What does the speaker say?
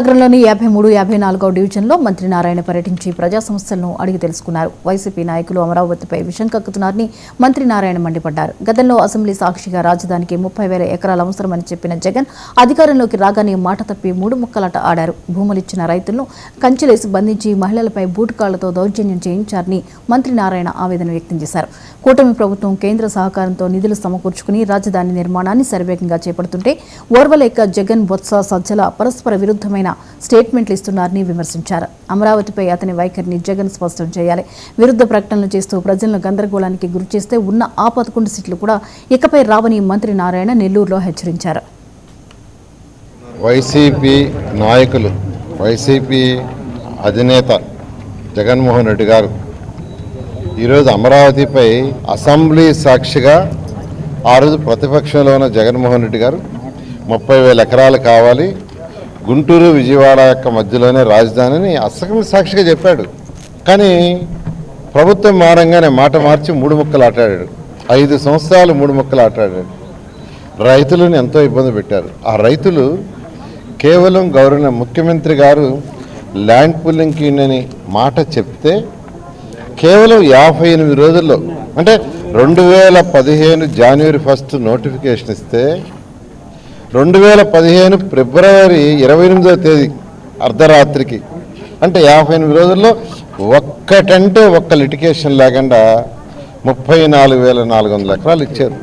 నగరంలోని 53, 54వ డివిజన్లో మంత్రి నారాయణ పర్యటించి ప్రజా సమస్యలను అడిగి తెలుసుకున్నారు. వైసీపీ నాయకులు అమరావతిపై విషం కక్కుతున్నారని మంత్రి నారాయణ మండిపడ్డారు. గతంలో అసెంబ్లీ సాక్షిగా రాజధానికి 30,000 ఎకరాలు అవసరమని చెప్పిన జగన్ అధికారంలోకి రాగానే మాట తప్పి మూడు ముక్కలాట ఆడారు. భూములిచ్చిన రైతులను కంచెలేసి బంధించి మహిళలపై బూటుకాళ్లతో దౌర్జన్యం చేయించారని మంత్రి నారాయణ ఆవేదన వ్యక్తం చేశారు. కూటమి ప్రభుత్వం కేంద్ర సహకారంతో నిధులు సమకూర్చుకుని రాజధాని నిర్మాణాన్ని శరవేగంగా చేపడుతుంటే ఓర్వలేక జగన్, బొత్స, సజ్జల పరస్పర విరుద్ధమైన స్టేట్మెంట్లు ఇస్తున్నారని విమర్శించారు. అమరావతిపై అతని వైఖరిని జగన్ స్పష్టం చేయాలి. విరుద్ధ ప్రకటనలు చేస్తూ ప్రజలను గందరగోళానికి గురిచేస్తే ఉన్న ఆ 11 సీట్లు కూడా ఇకపై రావని మంత్రి నారాయణ నెల్లూరులో హెచ్చరించారు. వైసీపీ నాయకులు, వైసీపీ అధినేత జగన్మోహన్ రెడ్డి గారు ఈరోజు అమరావతిపై అసెంబ్లీ సాక్షిగా ఆ రోజు ప్రతిపక్షంలో ఉన్న జగన్మోహన్ రెడ్డి గారు 30,000 ఎకరాలు కావాలి, గుంటూరు విజయవాడ యొక్క మధ్యలోనే రాజధానిని అసెంబ్లీ సాక్షిగా చెప్పాడు. కానీ ప్రభుత్వం మారంగానే మాట మార్చి మూడు ముక్కలు ఆటాడాడు. 5 సంవత్సరాలు మూడు ముక్కలు ఆటాడాడు. రైతులను ఎంతో ఇబ్బంది పెట్టారు. ఆ రైతులు కేవలం గౌరవ ముఖ్యమంత్రి గారు ల్యాండ్ పూలింగ్కి అని మాట చెప్తే కేవలం 58 రోజుల్లో, అంటే 2015 జనవరి 1 నోటిఫికేషన్ ఇస్తే 2015 ఫిబ్రవరి 28వ తేదీ అర్ధరాత్రికి, అంటే 58 రోజుల్లో ఒక్క లిటికేషన్ లేకుండా 34,400 ఎకరాలు ఇచ్చారు.